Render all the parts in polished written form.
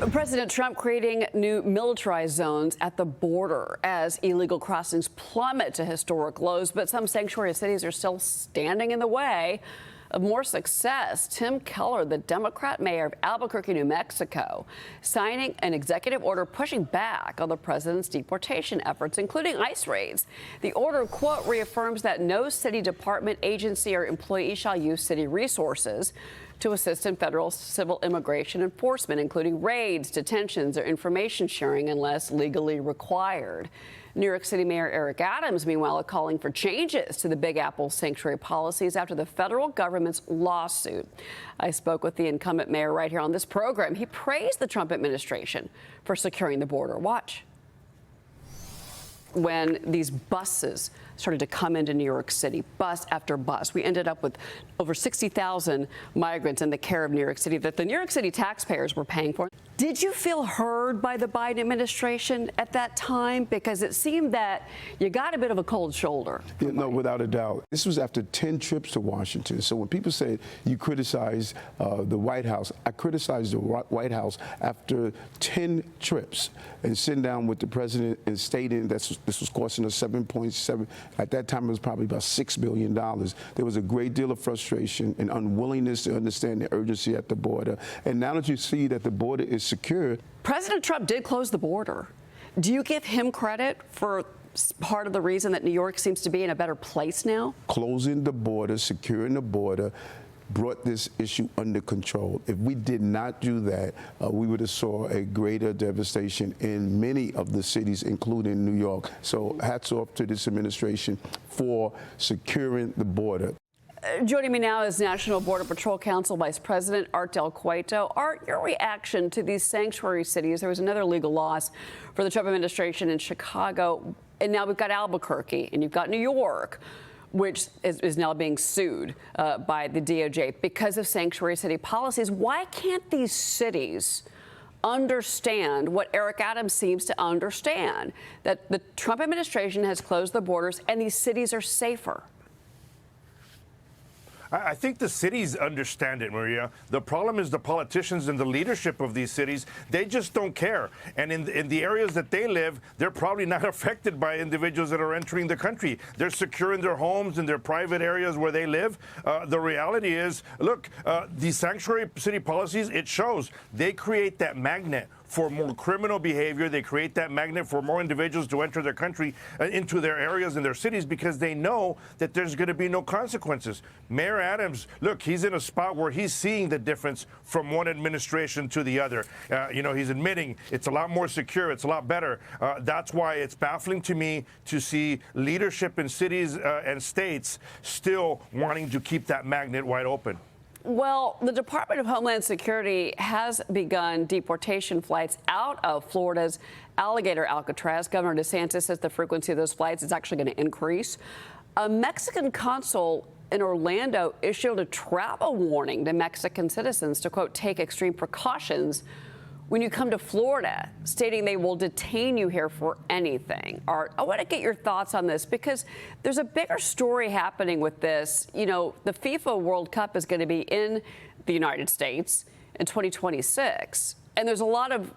President Trump creating new militarized zones at the border as illegal crossings plummet to historic lows, but some sanctuary cities are still standing in the way of more success. Tim Keller, the Democrat mayor of Albuquerque, New Mexico, signing an executive order pushing back on the president's deportation efforts, including ICE raids. The order, quote, reaffirms that no city department, agency, or employee shall use city resources to assist in federal civil immigration enforcement, including raids, detentions, or information sharing unless legally required. New York City Mayor Eric Adams, meanwhile, calling for changes to the Big Apple sanctuary policies after the federal government's lawsuit. I spoke with the incumbent mayor right here on this program. He praised the Trump administration for securing the border. Watch. When these buses started to come into New York City, bus after bus, we ended up with over 60,000 migrants in the care of New York City that the New York City taxpayers were paying for. Did you feel heard by the Biden administration at that time? Because it seemed that you got a bit of a cold shoulder. Yeah, no, without a doubt. This was after 10 trips to Washington. So when people say you criticize the White House, I criticized the White House after 10 trips and sitting down with the president and stating that this was costing us 7.7. At that time, it was probably about $6 billion. There was a great deal of frustration and unwillingness to understand the urgency at the border. And now that you see that the border is secure. President Trump did close the border. Do you give him credit for part of the reason that New York seems to be in a better place now? Closing the border, securing the border, brought this issue under control. If we did not do that, we would have saw a greater devastation in many of the cities, including New York. So hats off to this administration for securing the border. Joining me now is National Border Patrol Council Vice President Art Del Cueto. Art, your reaction to these sanctuary cities? There was another legal loss for the Trump administration in Chicago, and now we've got Albuquerque, and you've got New York, which is now being sued by the DOJ because of sanctuary city policies. Why can't these cities understand what Eric Adams seems to understand, that the Trump administration has closed the borders and these cities are safer? I think the cities understand it, Maria. The problem is the politicians and the leadership of these cities, they just don't care. And in the areas that they live, they're probably not affected by individuals that are entering the country. They're secure in their homes and their private areas where they live. The reality is, look, these sanctuary city policies, it shows they create that magnet for more criminal behavior. They create that magnet for more individuals to enter their country, into their areas and their cities, because they know that there's going to be no consequences. Mayor Adams, look, he's in a spot where he's seeing the difference from one administration to the other. You know, he's admitting it's a lot more secure, it's a lot better. That's why it's baffling to me to see leadership in cities and states still wanting to keep that magnet wide open. Well, the Department of Homeland Security has begun deportation flights out of Florida's Alligator Alcatraz. Governor DeSantis says the frequency of those flights is actually going to increase. A Mexican consul in Orlando issued a travel warning to Mexican citizens to, quote, take extreme precautions when you come to Florida, stating they will detain you here for anything. Art, I want to get your thoughts on this because there's a bigger story happening with this. You know, the FIFA World Cup is going to be in the United States in 2026. And there's a lot of,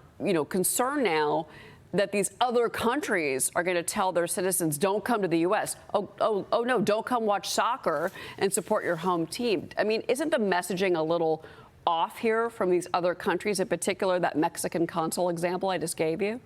concern now that these other countries are going to tell their citizens, don't come to the U.S. Oh, no, don't come watch soccer and support your home team. I mean, isn't the messaging a little off here from these other countries, in particular that Mexican consul example I just gave you?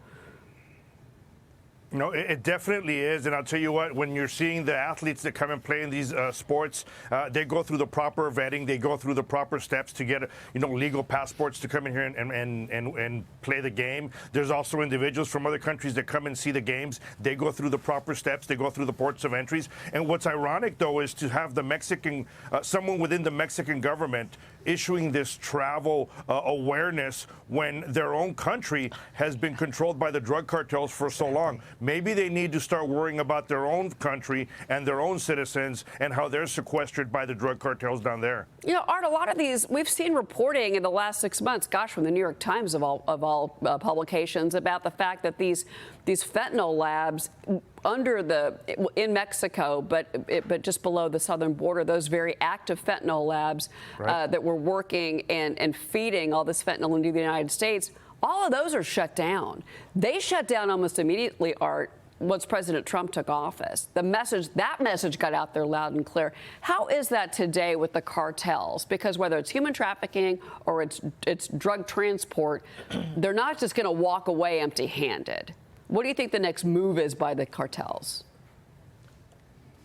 No, it definitely is. And I'll tell you what, when you're seeing the athletes that come and play in these sports, they go through the proper vetting. They go through the proper steps to get, legal passports to come in here and play the game. There's also individuals from other countries that come and see the games. They go through the proper steps. They go through the ports of entries. And what's ironic, though, is to have the Mexican, someone within the Mexican government issuing this travel awareness when their own country has been controlled by the drug cartels for so long. Maybe they need to start worrying about their own country and their own citizens and how they're sequestered by the drug cartels down there. Art, a lot of these, we've seen reporting in the last 6 months, gosh, from the New York Times of all publications, about the fact that these fentanyl labs in Mexico, but just below the southern border, those very active fentanyl labs that were working and feeding all this fentanyl into the United States, all of those are shut down. They shut down almost immediately, Art, once President Trump took office. That message got out there loud and clear. How is that today with the cartels? Because whether it's human trafficking or it's drug transport, they're not just going to walk away empty-handed. What do you think the next move is by the cartels?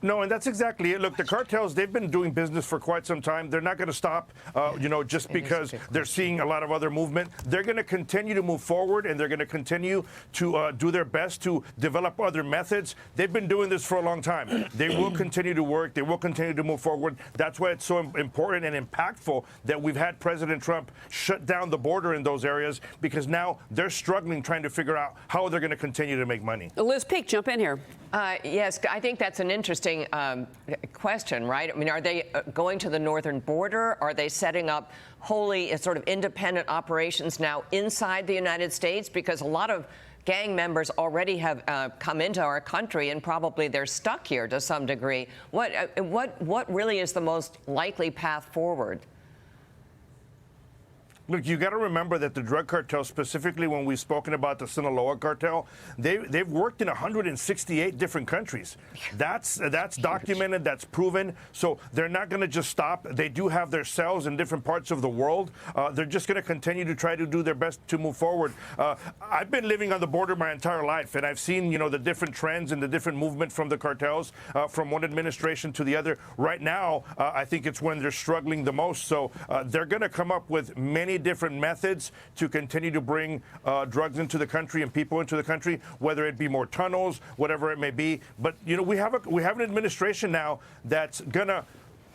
No, and that's exactly it. Look, the cartels, they've been doing business for quite some time. They're not going to stop, just because they're seeing a lot of other movement. They're going to continue to move forward, and they're going to continue to do their best to develop other methods. They've been doing this for a long time. They will continue to work. They will continue to move forward. That's why it's so important and impactful that we've had President Trump shut down the border in those areas, because now they're struggling trying to figure out how they're going to continue to make money. Liz Peek, jump in here. Yes, I think that's an interesting question, right? I mean, are they going to the northern border? Are they setting up wholly sort of independent operations now inside the United States? Because a lot of gang members already have come into our country, and probably they're stuck here to some degree. What really is the most likely path forward? Look, you got to remember that the drug cartel, specifically when we've spoken about the Sinaloa cartel, they've worked in 168 different countries. That's documented, that's proven. So they're not going to just stop. They do have their cells in different parts of the world. They're just going to continue to try to do their best to move forward. I've been living on the border my entire life, and I've seen, the different trends and the different movement from the cartels, from one administration to the other. Right now, I think it's when they're struggling the most. So they're going to come up with many different methods to continue to bring drugs into the country and people into the country, whether it be more tunnels, whatever it may be. But we have an administration now that's gonna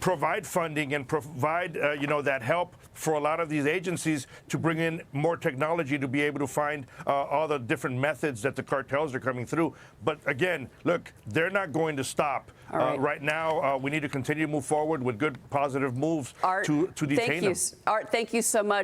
provide funding and provide that help for a lot of these agencies to bring in more technology to be able to find all the different methods that the cartels are coming through. But again, look, they're not going to stop. Right now, we need to continue to move forward with good, positive moves to detain them. Art, thank you so much.